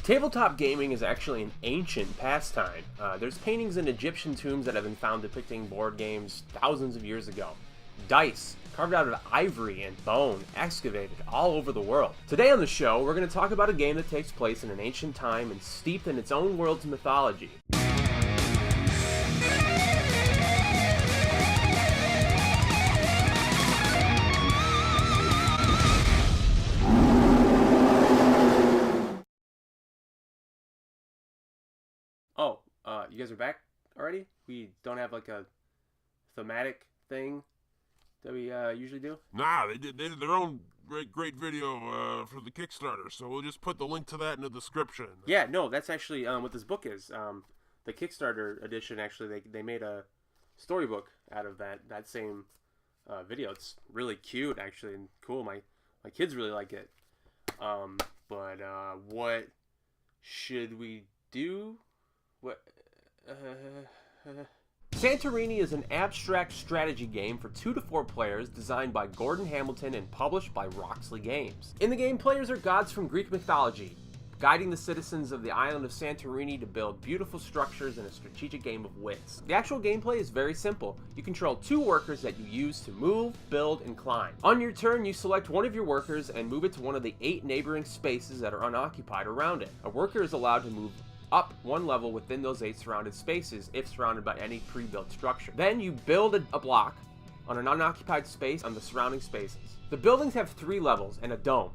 Tabletop gaming is actually an ancient pastime. There's paintings in Egyptian tombs that have been found depicting board games thousands of years ago. Dice, carved out of ivory and bone, excavated all over the world. Today on the show, we're going to talk about a game that takes place in an ancient time and steeped in its own world's mythology. You guys are back already? We don't have like a thematic thing that we usually do? Nah, they did their own great video for the Kickstarter, so we'll just put the link to that in the description. Yeah, no, that's actually what this book is. The Kickstarter edition, actually, they made a storybook out of that same video. It's really cute, actually, and cool. My kids really like it. But what should we do? Santorini is an abstract strategy game for 2 to 4 players designed by Gordon Hamilton and published by Roxley Games. In the game, players are gods from Greek mythology, guiding the citizens of the island of Santorini to build beautiful structures in a strategic game of wits. The actual gameplay is very simple. You control 2 workers that you use to move, build, and climb. On your turn, you select one of your workers and move it to one of the 8 neighboring spaces that are unoccupied around it. A worker is allowed to move up 1 level within those 8 surrounded spaces if surrounded by any pre-built structure. Then you build a block on an unoccupied space on the surrounding spaces. The buildings have 3 levels and a dome,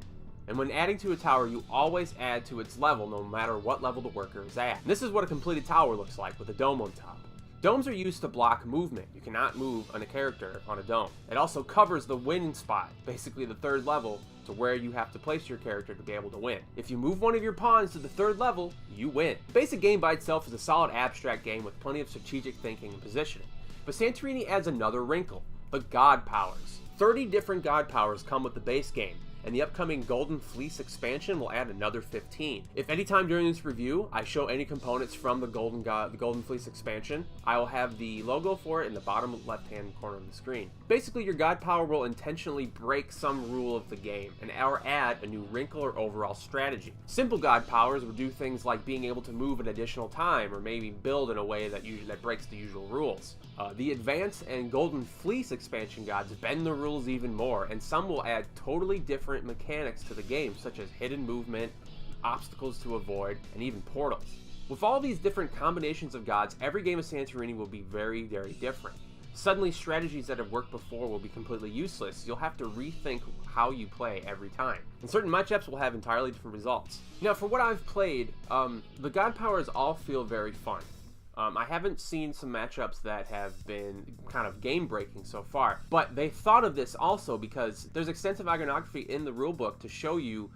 and when adding to a tower, you always add to its level no matter what level the worker is at. And this is what a completed tower looks like with a dome on top. Domes are used to block movement. You cannot move on a character on a dome. It also covers the win spot, basically the 3rd level, to where you have to place your character to be able to win. If you move one of your pawns to the 3rd level, you win. The basic game by itself is a solid abstract game with plenty of strategic thinking and positioning. But Santorini adds another wrinkle, the god powers. 30 different god powers come with the base game, and the upcoming Golden Fleece expansion will add another 15. If anytime during this review I show any components from the Golden Fleece expansion, I will have the logo for it in the bottom left-hand corner of the screen. Basically, your god power will intentionally break some rule of the game or add a new wrinkle or overall strategy. Simple god powers will do things like being able to move an additional time or maybe build in a way that breaks the usual rules. The Advance and Golden Fleece expansion gods bend the rules even more, and some will add totally different mechanics to the game, such as hidden movement, obstacles to avoid, and even portals. With all these different combinations of gods, every game of Santorini will be very, very different. Suddenly, strategies that have worked before will be completely useless. You'll have to rethink how you play every time. And certain matchups will have entirely different results. Now, for what I've played, the god powers all feel very fun. I haven't seen some matchups that have been kind of game-breaking so far, but they thought of this also because there's extensive iconography in the rulebook to show you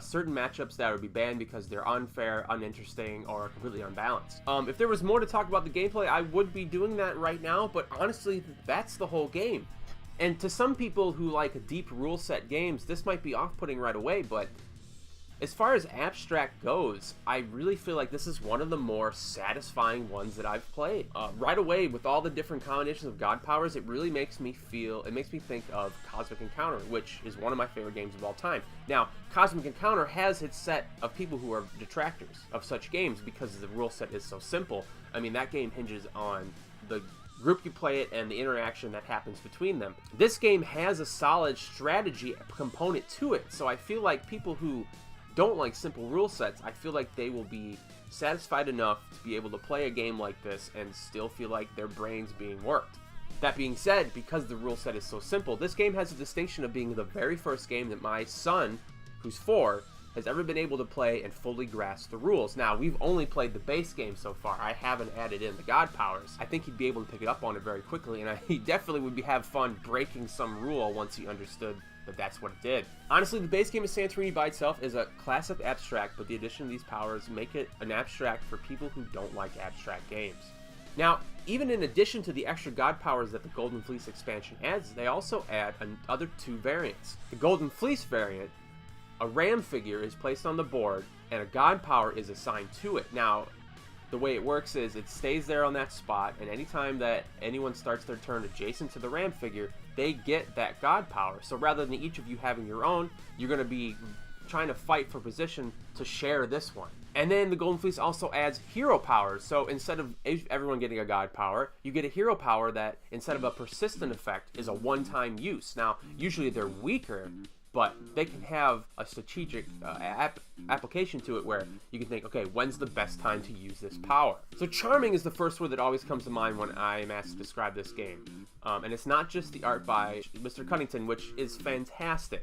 certain matchups that would be banned because they're unfair, uninteresting, or completely unbalanced. If there was more to talk about the gameplay, I would be doing that right now, but honestly, that's the whole game. And to some people who like deep rule set games, this might be off-putting right away, but as far as abstract goes, I really feel like this is one of the more satisfying ones that I've played. Right away, with all the different combinations of god powers, it really makes me think of Cosmic Encounter, which is one of my favorite games of all time. Now, Cosmic Encounter has its set of people who are detractors of such games because the rule set is so simple. I mean, that game hinges on the group you play it and the interaction that happens between them. This game has a solid strategy component to it, so I feel like people who don't like simple rule sets, I feel like they will be satisfied enough to be able to play a game like this and still feel like their brain's being worked. That being said, because the rule set is so simple, this game has a distinction of being the very first game that my son, who's 4, has ever been able to play and fully grasp the rules. Now, we've only played the base game so far. I haven't added in the god powers. I think he'd be able to pick it up on it very quickly, and he definitely would have fun breaking some rule once he understood that that's what it did. Honestly, the base game of Santorini by itself is a classic abstract, but the addition of these powers make it an abstract for people who don't like abstract games. Now, even in addition to the extra god powers that the Golden Fleece expansion adds, they also add other 2 variants. The Golden Fleece variant, a ram figure is placed on the board, and a god power is assigned to it. Now, the way it works is it stays there on that spot, and anytime that anyone starts their turn adjacent to the ram figure, they get that god power. So rather than each of you having your own, you're going to be trying to fight for position to share this one. And then the Golden Fleece also adds hero powers. So instead of everyone getting a god power, you get a hero power that, instead of a persistent effect, is a one-time use. Now, usually they're weaker, but they can have a strategic application to it where you can think, okay, when's the best time to use this power? So charming is the first word that always comes to mind when I am asked to describe this game. And it's not just the art by Mr. Cunnington, which is fantastic.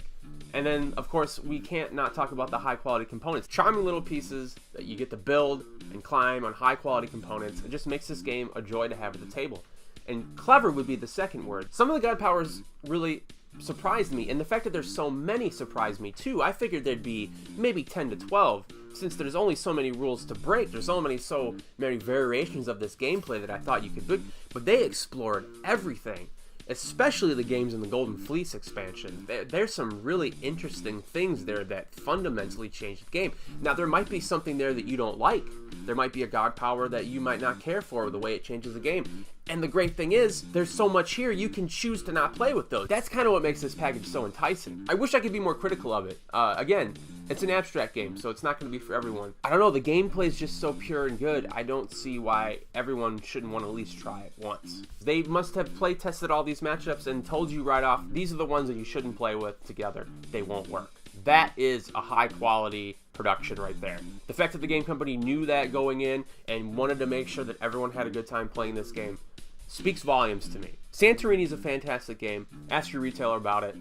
And then, of course, we can't not talk about the high-quality components. Charming little pieces that you get to build and climb on high-quality components. It just makes this game a joy to have at the table. And clever would be the second word. Some of the god powers really surprised me, and the fact that there's so many surprised me too. I figured there'd be maybe 10 to 12, since there's only so many rules to break. There's so many variations of this gameplay that I thought you could do, but they explored everything, especially the games in the Golden Fleece expansion. There's some really interesting things there that fundamentally changed the game. Now, there might be something there that you don't like. There might be a god power that you might not care for, the way it changes the game. And the great thing is, there's so much here, you can choose to not play with those. That's kind of what makes this package so enticing. I wish I could be more critical of it. Again, it's an abstract game, so it's not going to be for everyone. I don't know, the gameplay is just so pure and good, I don't see why everyone shouldn't want to at least try it once. They must have play tested all these matchups and told you right off, these are the ones that you shouldn't play with together. They won't work. That is a high quality production right there. The fact that the game company knew that going in and wanted to make sure that everyone had a good time playing this game speaks volumes to me. Santorini is a fantastic game. Ask your retailer about it.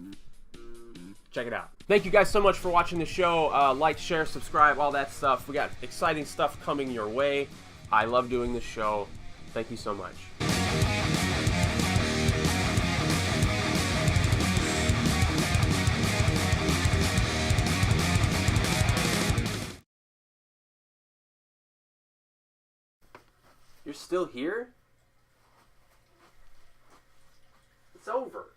Check it out. Thank you guys so much for watching the show. Like, share, subscribe, all that stuff. We got exciting stuff coming your way. I love doing this show. Thank you so much. You're still here? It's over.